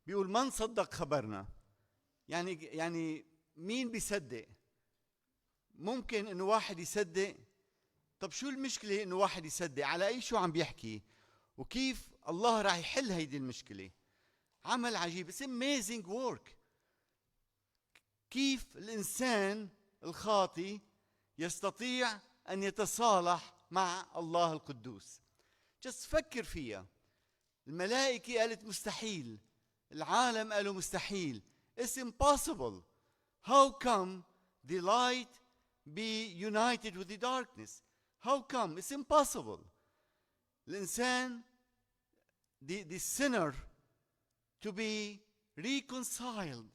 بيقول من صدق خبرنا. يعني مين بيصدق؟ ممكن انه واحد يصدق. طب شو المشكلة انه واحد يصدق؟ على اي شو عم بيحكي؟ وكيف الله راح يحل هيدي المشكلة؟ عمل عجيب. It's amazing work. كيف الانسان الخاطي يستطيع ان يتصالح مع الله القدوس. جس فكر فيها. الملائكة قالت مستحيل، العالم قالوا مستحيل. It's impossible. How come the light be united with the darkness? How come? It's impossible. الإنسان, the sinner, to be reconciled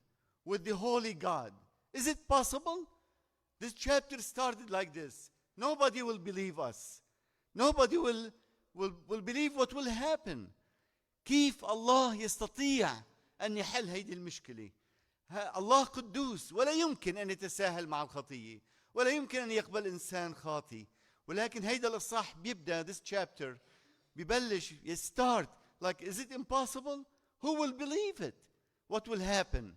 with the holy God. Is it possible? This chapter started like this. Nobody will believe us. Nobody will believe what will happen. كيف الله يستطيع أن يحل هذه المشكلة؟ الله قدوس ولا يمكن أن يتساهل مع الخطية، ولا يمكن أن يقبل إنسان خاطي. ولكن هيدا الإصحاح بيبدأ, this chapter ببلش start like, is it impossible? Who will believe it? What will happen?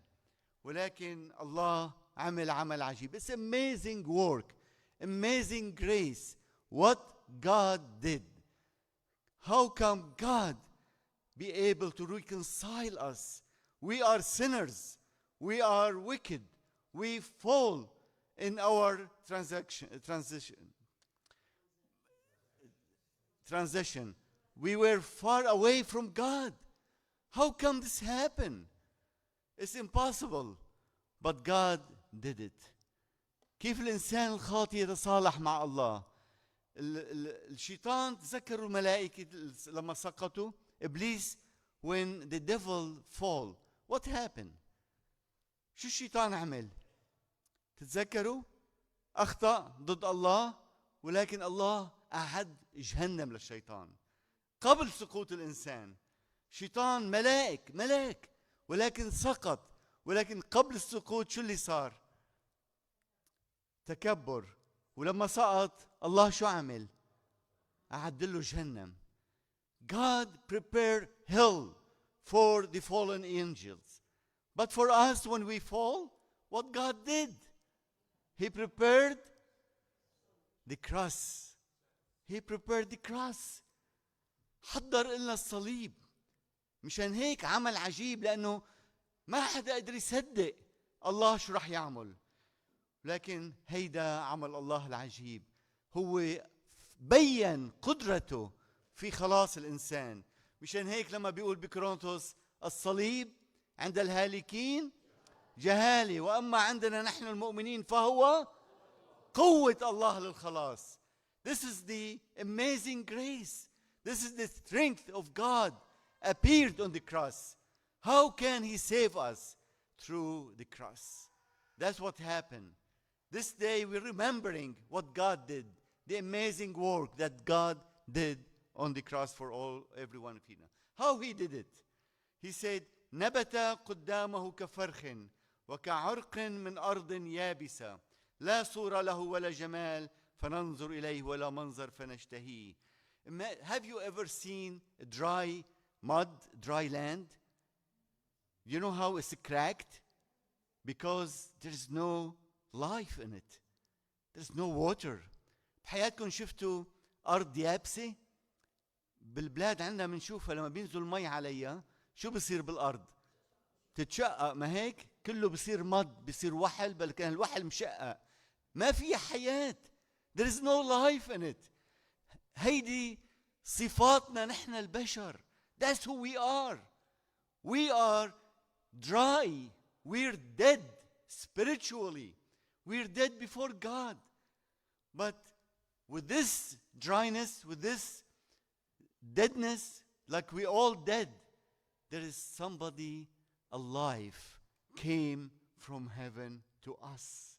ولكن الله عمل عجيب. It's amazing work, amazing grace. What God did. How come God be able to reconcile us? We are sinners. We are wicked. We fall in our transition. We were far away from God. How come this happened? It's impossible. But God did it. كيف الإنسان الخاطئ يتصالح مع الله؟ الشيطان, تذكروا الملائكة لما سقطوا إبليس, when the devil fall, what happened? شو الشيطان عمل؟ تتذكروا؟ أخطأ ضد الله، ولكن الله أعد جهنم للشيطان قبل سقوط الإنسان. شيطان ملاك ولكن سقط. ولكن قبل السقوط شو اللي صار؟ تكبر. ولما سقط الله شو عمل؟ أعد له جهنم. God prepared hell for the fallen angels. But for us, when we fall, what God did? He prepared the cross. He prepared the cross. حضر لنا الصليب. مشان هيك عمل عجيب، لأنه ما حدا قدر يصدق الله شو رح يعمل. لكن هيدا عمل الله العجيب. هو بيّن قدرته في خلاص الإنسان. مشان هيك لما بيقول بكورنثوس الصليب عند الهالكين جهالة، وأما عندنا نحن المؤمنين فهو قوة الله للخلاص. This is the amazing grace. This is the strength of God appeared on the cross. How can He save us? Through the cross. That's what happened. This day we're remembering what God did, the amazing work that God did on the cross for every one of you. How He did it? He said, نبت قدامه كفرخ وكعرق من أرض يابسة لا صورة له ولا جمال فننظر إليه ولا منظر فنشتهيه. Have you ever seen dry mud, dry land? You know how it's cracked? Because there is no life in it. There's no water. بحياتكم شفتوا أرض يابسة؟ بالبلاد عندنا بنشوفها لما بينزل المي عليها شو بصير بالأرض؟ تتشقق، ما هيك؟ كله بصير مد، بصير وحل، بل كان الوحل مشقق، ما فيها حياة. There is no life in it. هيدي صفاتنا نحن البشر. That's who we are. We are dry. We're dead spiritually. We're dead before God. But with this dryness, with this deadness, like we all dead, there is somebody alive came from heaven to us.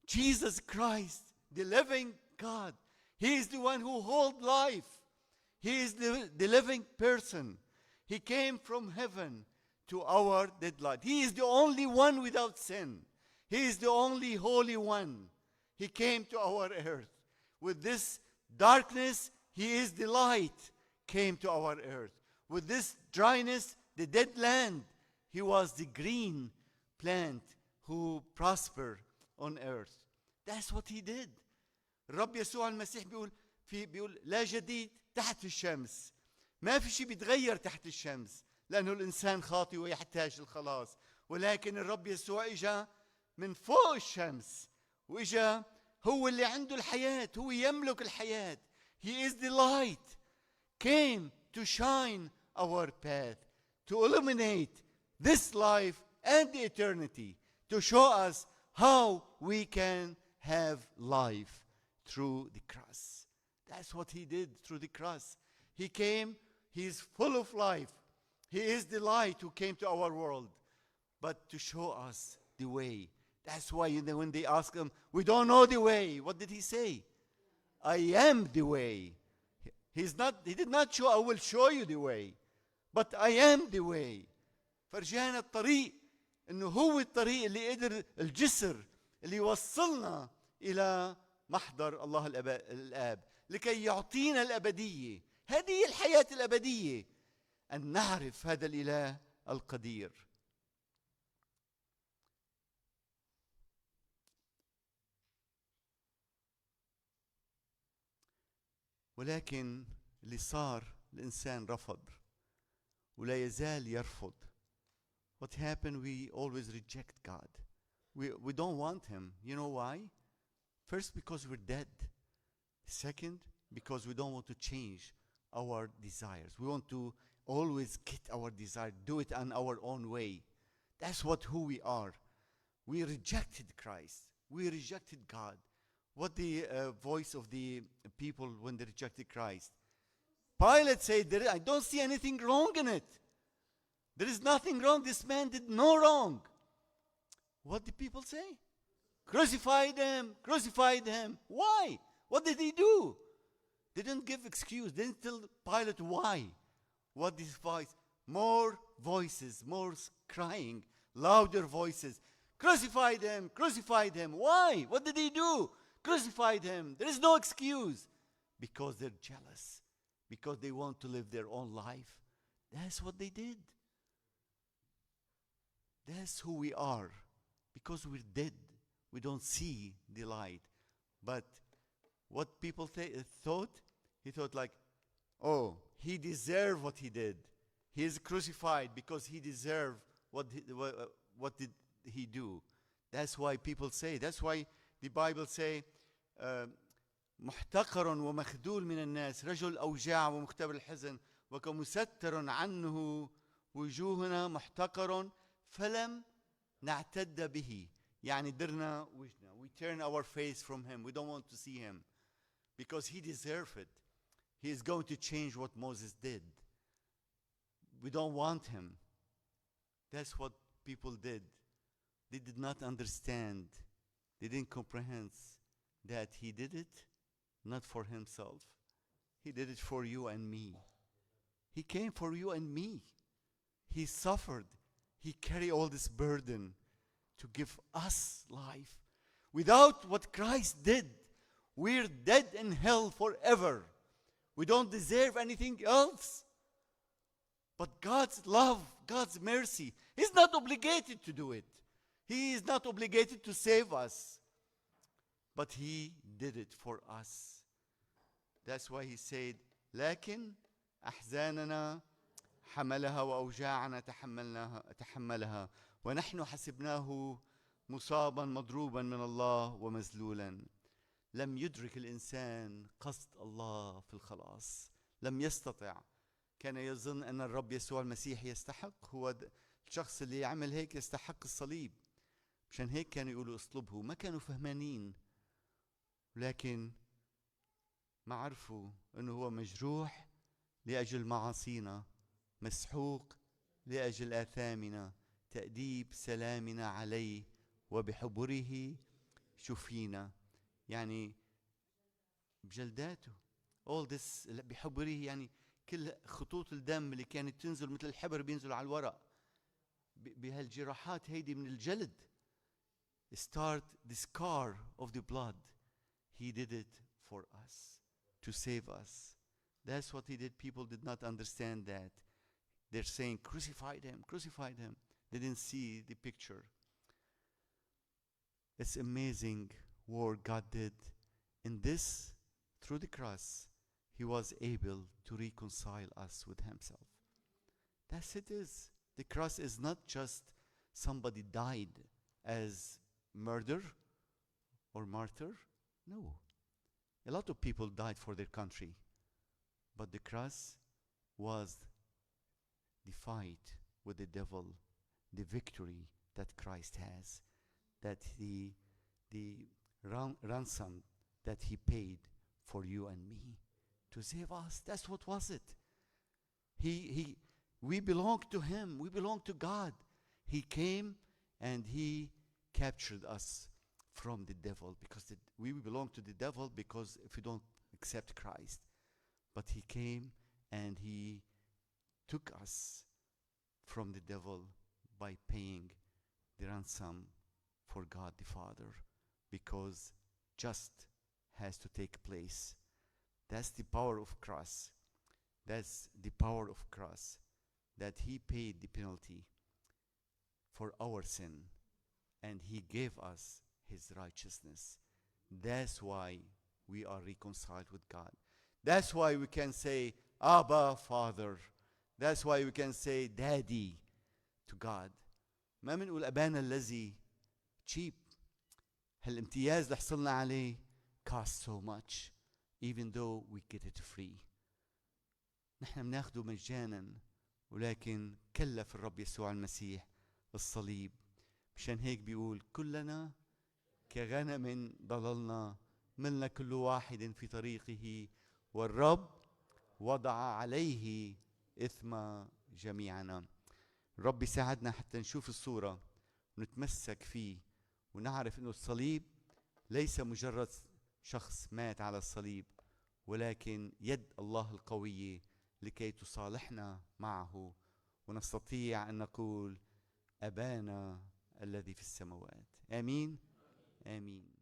Jesus Christ, the living God. He is the one who holds life. He is the living person. He came from heaven to our dead life. He is the only one without sin. He is the only holy one. He came to our earth. With this darkness, He is the light, came to our earth. With this dryness, the dead land, He was the green plant who prospered on earth. That's what he did. الرب يسوع المسيح بيقول لا جديد تحت الشمس. ما في شيء بيتغير تحت الشمس لأنه الإنسان خاطئ ويحتاج الخلاص. ولكن الرب يسوع إجا من فوق الشمس وإجا هو اللي عنده الحياة. هو يملك الحياة. He is the light. Came to shine our path, to illuminate this life and the eternity, to show us how we can have life through the cross. That's what he did through the cross. He came, he is full of life. He is the light who came to our world, but to show us the way. That's why when they ask him, we don't know the way, what did he say? I am the way. He did not show, I will show you the way, but I am the way. فرجعنا الطريق انه هو الطريق اللي قدر الجسر اللي يوصلنا الى محضر الله الآب لكي يعطينا الأبدية. هذه هي الحياة الأبدية، أن نعرف هذا الإله القدير. ولكن اللي صار الإنسان رفض ولا يزال يرفض. What happened? We always reject God. We don't want him. You know why? First, because we're dead. Second, because we don't want to change our desires. We want to always get our desire, do it on our own way. That's who we are. We rejected Christ. We rejected God. What the voice of the people when they rejected Christ? Pilate said, I don't see anything wrong in it. There is nothing wrong. This man did no wrong. What did people say? Crucified him, crucified him. Why? What did he do? They didn't give excuse. They didn't tell Pilate why. What this voice? More voices, more crying, louder voices. Crucified him, crucified him. Why? What did he do? Crucified him. There is no excuse. Because they're jealous. Because they want to live their own life. That's what they did. That's who we are. Because we're dead. We don't see the light. But what people thought, he thought like, oh, he deserved what he did. He is crucified because he deserved what did he do. That's why people say, that's why the Bible say, محتقر ومخذول من الناس رجل أوجاع ومختبر الحزن وكمستر عنه وجوهنا محتقر فلم نعتد به. يعني درنا وجهنا. We turn our face from him. We don't want to see him. Because he deserved it. He is going to change what Moses did. We don't want him. That's what people did. They did not understand. They didn't comprehend that he did it not for himself. He did it for you and me. He came for you and me. He suffered. He carried all this burden to give us life. Without what Christ did, we're dead in hell forever. We don't deserve anything else. But God's love, God's mercy, He's not obligated to do it. He is not obligated to save us. But He did it for us. That's why He said, لكن أحزاننا حملها وأوجاعنا تحملها ونحن حسبناه مصابا مضروبا من الله ومذلولا. لم يدرك الإنسان قصد الله في الخلاص. لم يستطع. كان يظن أن الرب يسوع المسيح يستحق. هو الشخص اللي يعمل هيك يستحق الصليب. مشان هيك كانوا يقولوا اصلبه. ما كانوا فهمانين. لكن ما عرفوا أنه هو مجروح لأجل معاصينا، مسحوق لأجل آثامنا، تأديب سلامنا عليه وبحبره شفينا. يعني بجلداته. all this بحبره يعني كل خطوط الدم اللي كانت تنزل مثل الحبر بينزل على الورق. بهالجراحات هيدي من الجلد. Start the scar of the blood. He did it for us, to save us. That's what He did. People did not understand that. They're saying, crucified Him, crucified Him. didn't see the picture. It's amazing what God did. In this, through the cross, he was able to reconcile us with himself. That's it is. The cross is not just somebody died as murder or martyr. No. A lot of people died for their country. But the cross was the fight with the devil, the victory that Christ has, that the ransom that he paid for you and me to save us. That's what was it. We belong to him. We belong to God. He came and he captured us from the devil, because we belong to the devil because if we don't accept Christ. But he came and he took us from the devil by paying the ransom for God the Father, because just has to take place. That's the power of cross. That's the power of cross, that he paid the penalty for our sin and he gave us his righteousness. That's why we are reconciled with God. That's why we can say, Abba, Father. That's why we can say, Daddy to God. ما منقول أبانا الذي cheap. هالامتياز اللي حصلنا عليه cost so much, even though we get it free. نحن بناخده مجانا، ولكن كلف الرب يسوع المسيح الصليب. مشان هيك بيقول كلنا كغنم ضللنا، ملنا كل واحد في طريقه، والرب وضع عليه إثم جميعنا. الرب يساعدنا حتى نشوف الصورة ونتمسك فيه ونعرف إنه الصليب ليس مجرد شخص مات على الصليب، ولكن يد الله القوية لكي تصالحنا معه ونستطيع أن نقول أبانا الذي في السماوات. آمين. آمين.